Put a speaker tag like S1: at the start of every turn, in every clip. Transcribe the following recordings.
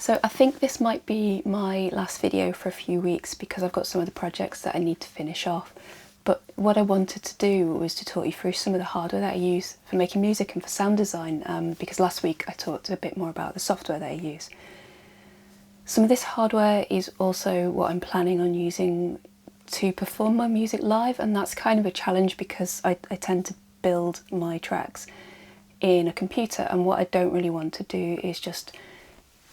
S1: So I think this might be my last video for a few weeks because I've got some other projects that I need to finish off. But what I wanted to do was to talk you through some of the hardware that I use for making music and for sound design, because last week I talked a bit more about the software that I use. Some of this hardware is also what I'm planning on using to perform my music live, and that's kind of a challenge because I tend to build my tracks in a computer, and what I don't really want to do is just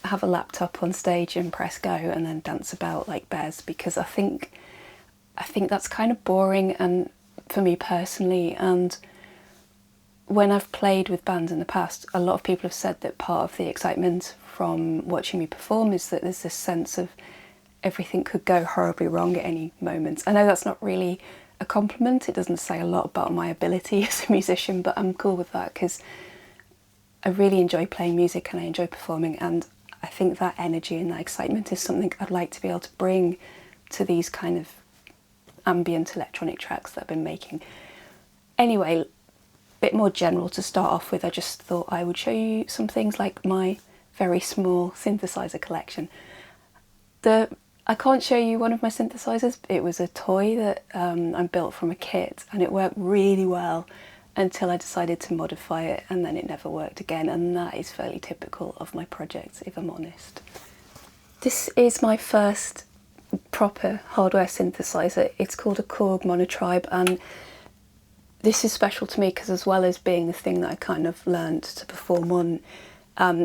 S1: have a laptop on stage and press go and then dance about like bears, because I think that's kind of boring and for me personally. And when I've played with bands in the past, a lot of people have said that part of the excitement from watching me perform is that there's this sense of everything could go horribly wrong at any moment. I know that's not really a compliment, it doesn't say a lot about my ability as a musician, but I'm cool with that because I really enjoy playing music and I enjoy performing, and I think that energy and that excitement is something I'd like to be able to bring to these kind of ambient electronic tracks that I've been making. Anyway, a bit more general to start off with, I just thought I would show you some things like my very small synthesizer collection. I can't show you one of my synthesizers. It was a toy that I built from a kit, and it worked really well until I decided to modify it, and then it never worked again, and that is fairly typical of my projects, if I'm honest. This is my first proper hardware synthesizer. It's called a Korg Monotribe, and this is special to me because, as well as being the thing that I kind of learned to perform on,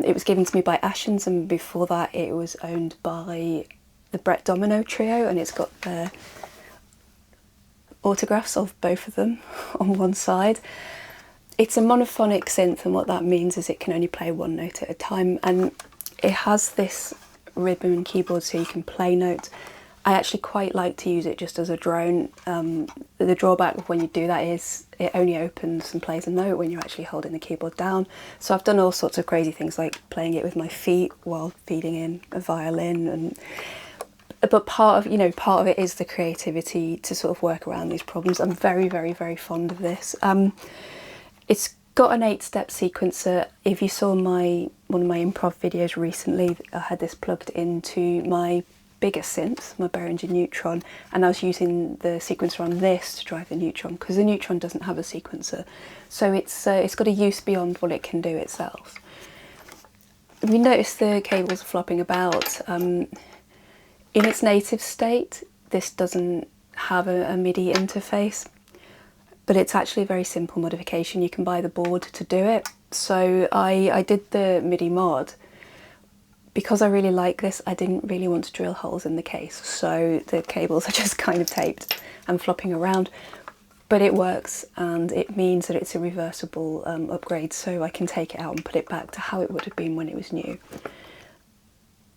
S1: it was given to me by Ashens, and before that it was owned by the Brett Domino trio, and it's got the autographs of both of them on one side. It's a monophonic synth, and what that means is it can only play one note at a time, and it has this ribbon keyboard so you can play notes. I actually quite like to use it just as a drone. The drawback of when you do that is it only opens and plays a note when you're actually holding the keyboard down. So I've done all sorts of crazy things like playing it with my feet while feeding in a violin, but part of it is the creativity to sort of work around these problems. I'm very, very, very fond of this. It's got an 8-step sequencer. If you saw one of my improv videos recently, I had this plugged into my biggest synth, my Behringer Neutron, and I was using the sequencer on this to drive the Neutron because the Neutron doesn't have a sequencer. So it's got a use beyond what it can do itself. We noticed the cables flopping about. In its native state, this doesn't have a MIDI interface, but it's actually a very simple modification. You can buy the board to do it. So I did the MIDI mod. Because I really like this, I didn't really want to drill holes in the case, so the cables are just kind of taped and flopping around. But it works, and it means that it's a reversible upgrade, so I can take it out and put it back to how it would have been when it was new.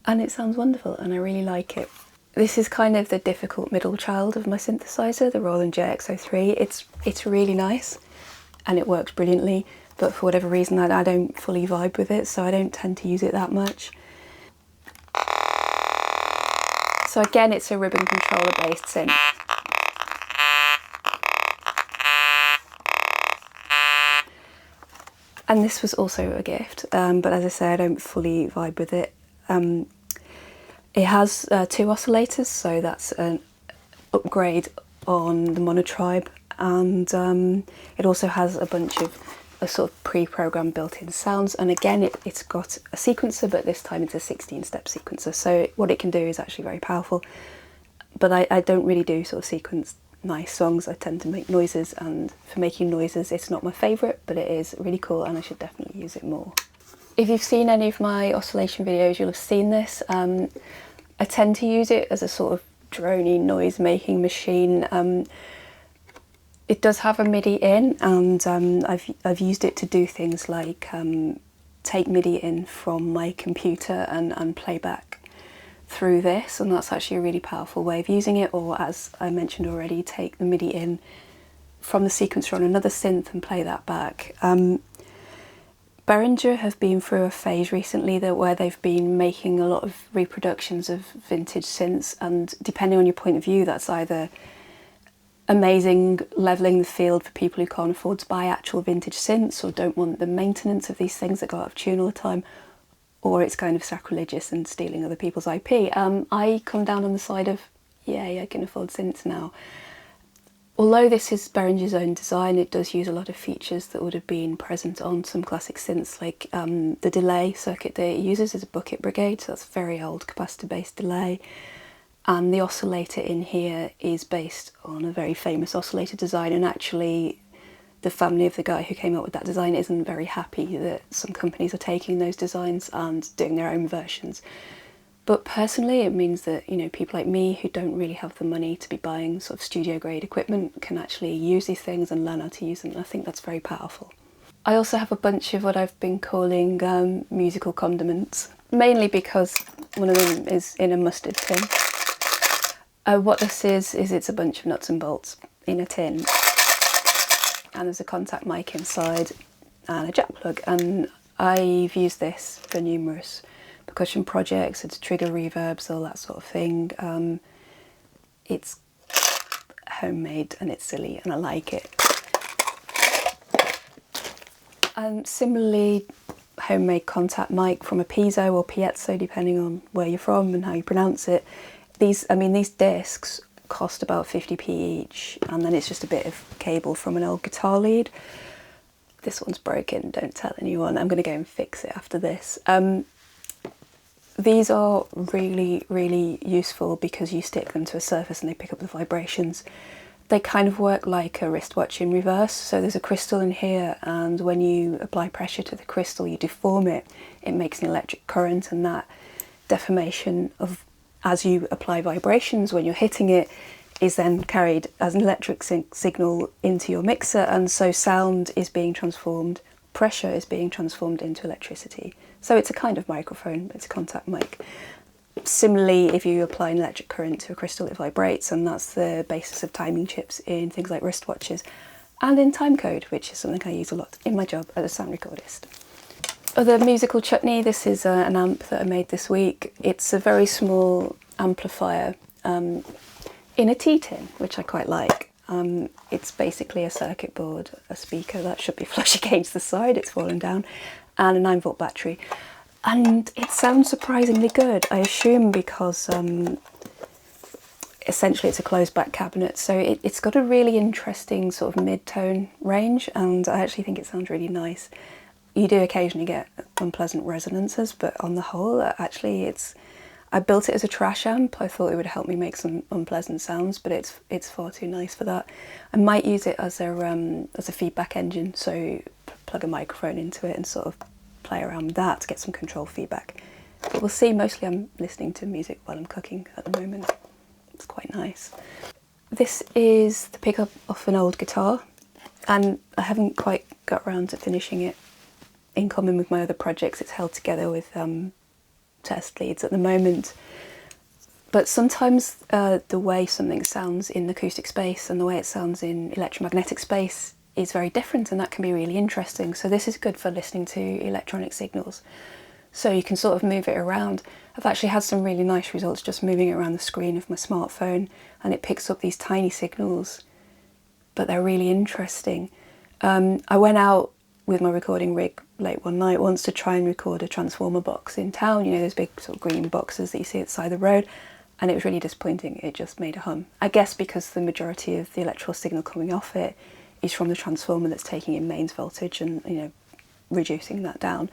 S1: And it sounds wonderful, and I really like it. This is kind of the difficult middle child of my synthesizer, the Roland JX03. It's really nice, and it works brilliantly, but for whatever reason I don't fully vibe with it, so I don't tend to use it that much. So again, it's a ribbon controller based synth. And this was also a gift, but as I say, I don't fully vibe with it. It has 2 oscillators, so that's an upgrade on the Monotribe, and it also has a bunch of sort of pre-programmed built-in sounds, and again it's got a sequencer, but this time it's a 16-step sequencer, so what it can do is actually very powerful. But I don't really do sort of sequenced nice songs. I tend to make noises, and for making noises it's not my favourite, but it is really cool and I should definitely use it more. If you've seen any of my oscillation videos, you'll have seen this. I tend to use it as a sort of drony noise making machine. It does have a MIDI in, and I've used it to do things like take MIDI in from my computer and play back through this, and that's actually a really powerful way of using it. Or, as I mentioned already, take the MIDI in from the sequencer on another synth and play that back. Behringer have been through a phase recently where they've been making a lot of reproductions of vintage synths, and depending on your point of view, that's either amazing, levelling the field for people who can't afford to buy actual vintage synths or don't want the maintenance of these things that go out of tune all the time, or it's kind of sacrilegious and stealing other people's IP. I come down on the side of, yay, I can afford synths now. Although this is Behringer's own design, it does use a lot of features that would have been present on some classic synths, like the delay circuit that it uses is a bucket brigade, so that's very old capacitor-based delay. And the oscillator in here is based on a very famous oscillator design, and actually the family of the guy who came up with that design isn't very happy that some companies are taking those designs and doing their own versions. But personally, it means that, you know, people like me who don't really have the money to be buying sort of studio grade equipment can actually use these things and learn how to use them. I think that's very powerful. I also have a bunch of what I've been calling musical condiments, mainly because one of them is in a mustard tin. What this is it's a bunch of nuts and bolts in a tin, and there's a contact mic inside and a jack plug, and I've used this for numerous percussion projects, it's trigger reverbs, all that sort of thing. It's homemade and it's silly and I like it. And similarly, homemade contact mic from a piezo or piezo, depending on where you're from and how you pronounce it. These discs cost about 50p each, and then it's just a bit of cable from an old guitar lead. This one's broken, don't tell anyone. I'm going to go and fix it after this. These are really, really useful because you stick them to a surface and they pick up the vibrations. They kind of work like a wristwatch in reverse. So there's a crystal in here, and when you apply pressure to the crystal, you deform it. It makes an electric current, and that deformation of, as you apply vibrations when you're hitting it, is then carried as an electric signal into your mixer, and so sound is being transformed, pressure is being transformed into electricity. So it's a kind of microphone, it's a contact mic. Similarly, if you apply an electric current to a crystal, it vibrates, and that's the basis of timing chips in things like wristwatches and in timecode, which is something I use a lot in my job as a sound recordist. Other musical chutney, this is an amp that I made this week. It's a very small amplifier in a tea tin, which I quite like. It's basically a circuit board, a speaker that should be flush against the side, it's fallen down, and a 9-volt battery. And it sounds surprisingly good, I assume because essentially it's a closed back cabinet, so it's got a really interesting sort of mid-tone range, and I actually think it sounds really nice. You do occasionally get unpleasant resonances, but on the whole, actually I built it as a trash amp. I thought it would help me make some unpleasant sounds, but it's far too nice for that. I might use it as a feedback engine, so plug a microphone into it and sort of play around with that to get some control feedback. But we'll see. Mostly I'm listening to music while I'm cooking at the moment. It's quite nice. This is the pickup off an old guitar, and I haven't quite got around to finishing it. In common with my other projects, it's held together with test leads at the moment. But sometimes the way something sounds in acoustic space and the way it sounds in electromagnetic space is very different, and that can be really interesting. So this is good for listening to electronic signals. So you can sort of move it around. I've actually had some really nice results just moving it around the screen of my smartphone, and it picks up these tiny signals, but they're really interesting. I went out with my recording rig late one night once to try and record a transformer box in town, you know, those big sort of green boxes that you see at the side of the road, and it was really disappointing. It just made a hum. I guess because the majority of the electrical signal coming off it is from the transformer that's taking in mains voltage and, you know, reducing that down.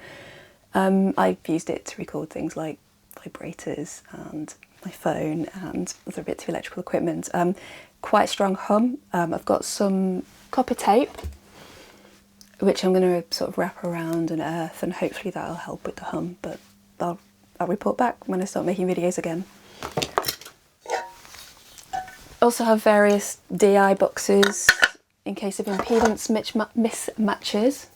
S1: I've used it to record things like vibrators and my phone and other bits of electrical equipment. Quite a strong hum. I've got some copper tape which I'm going to sort of wrap around and earth, and hopefully that'll help with the hum, but I'll report back when I start making videos again. Also have various DI boxes in case of impedance mismatches,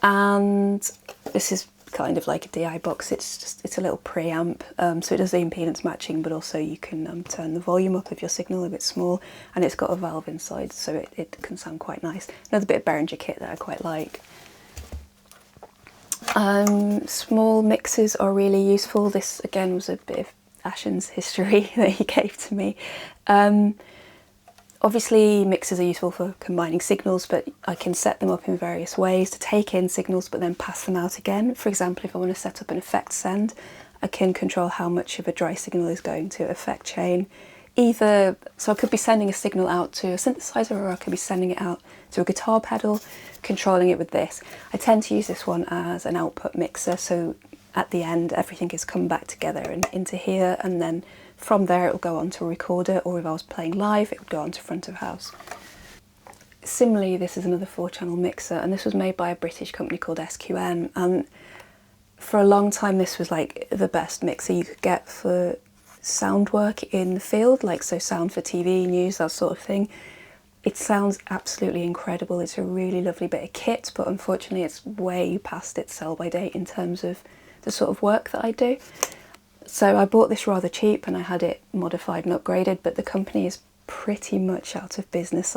S1: and this is kind of like a DI box. It's a little preamp, so it does the impedance matching, but also you can turn the volume up of your signal if it's small, and it's got a valve inside, so it can sound quite nice. Another bit of Behringer kit that I quite like. Small mixes are really useful. This again was a bit of Ashen's history that he gave to me. Obviously mixers are useful for combining signals, but I can set them up in various ways to take in signals but then pass them out again. For example, if I want to set up an effect send, I can control how much of a dry signal is going to effect chain. So I could be sending a signal out to a synthesizer, or I could be sending it out to a guitar pedal, controlling it with this. I tend to use this one as an output mixer, so at the end everything is come back together and into here, and then from there it will go on to a recorder, or if I was playing live it would go on to front of house. Similarly, this is another 4-channel mixer, and this was made by a British company called SQM, and for a long time this was like the best mixer you could get for sound work in the field, like so sound for TV, news, that sort of thing. It sounds absolutely incredible. It's a really lovely bit of kit, but unfortunately it's way past its sell-by date in terms of the sort of work that I do. So I bought this rather cheap and I had it modified and upgraded, but the company is pretty much out of business.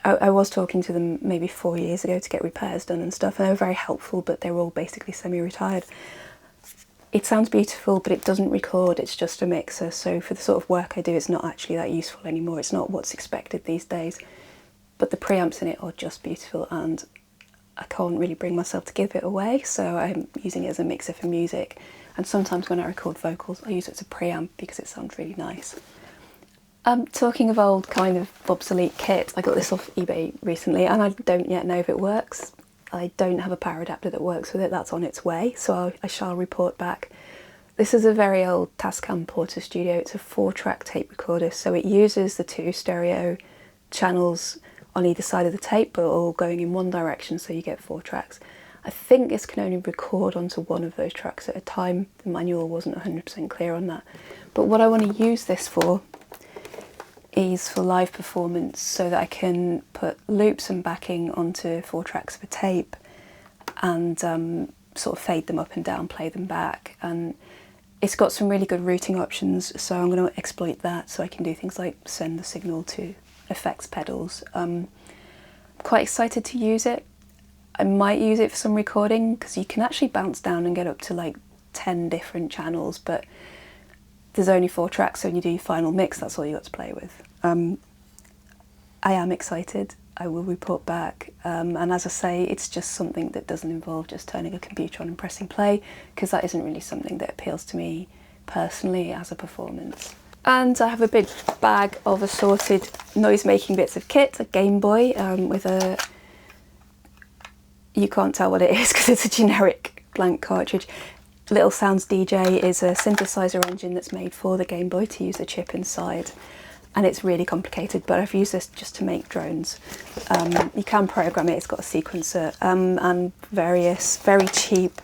S1: I was talking to them maybe 4 years ago to get repairs done and stuff, and they were very helpful, but they were all basically semi-retired. It sounds beautiful, but it doesn't record, it's just a mixer, so for the sort of work I do it's not actually that useful anymore. It's not what's expected these days. But the preamps in it are just beautiful, and I can't really bring myself to give it away, so I'm using it as a mixer for music. And sometimes when I record vocals I use it as a preamp because it sounds really nice. Talking of old kind of obsolete kit, I got this off eBay recently and I don't yet know if it works. I don't have a power adapter that works with it, that's on its way, so I shall report back. This is a very old Tascam Porta Studio. It's a 4-track tape recorder, so it uses the 2 stereo channels on either side of the tape, but all going in one direction, so you get 4 tracks. I think this can only record onto one of those tracks at a time. The manual wasn't 100% clear on that. But what I want to use this for is for live performance, so that I can put loops and backing onto 4 tracks of a tape and sort of fade them up and down, play them back. And it's got some really good routing options, so I'm going to exploit that so I can do things like send the signal to effects pedals. Quite excited to use it. I might use it for some recording because you can actually bounce down and get up to like 10 different channels, but there's only 4 tracks, so when you do your final mix that's all you got to play with. I am excited, I will report back, and as I say, it's just something that doesn't involve just turning a computer on and pressing play, because that isn't really something that appeals to me personally as a performance. And I have a big bag of assorted noise-making bits of kit, a Game Boy with a... you can't tell what it is because it's a generic blank cartridge. Little Sounds DJ is a synthesizer engine that's made for the Game Boy to use a chip inside, and it's really complicated, but I've used this just to make drones. You can program it, it's got a sequencer, and various very cheap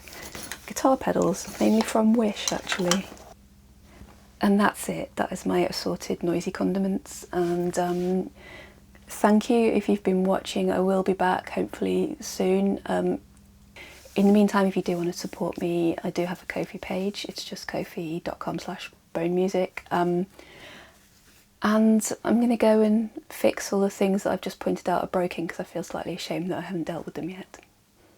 S1: guitar pedals, mainly from Wish actually. And that's it, that is my assorted noisy condiments, and thank you if you've been watching. I will be back hopefully soon. In the meantime, if you do want to support me, I do have a Ko-fi page. It's just ko-fi.com/bonemusic. And I'm going to go and fix all the things that I've just pointed out are broken because I feel slightly ashamed that I haven't dealt with them yet.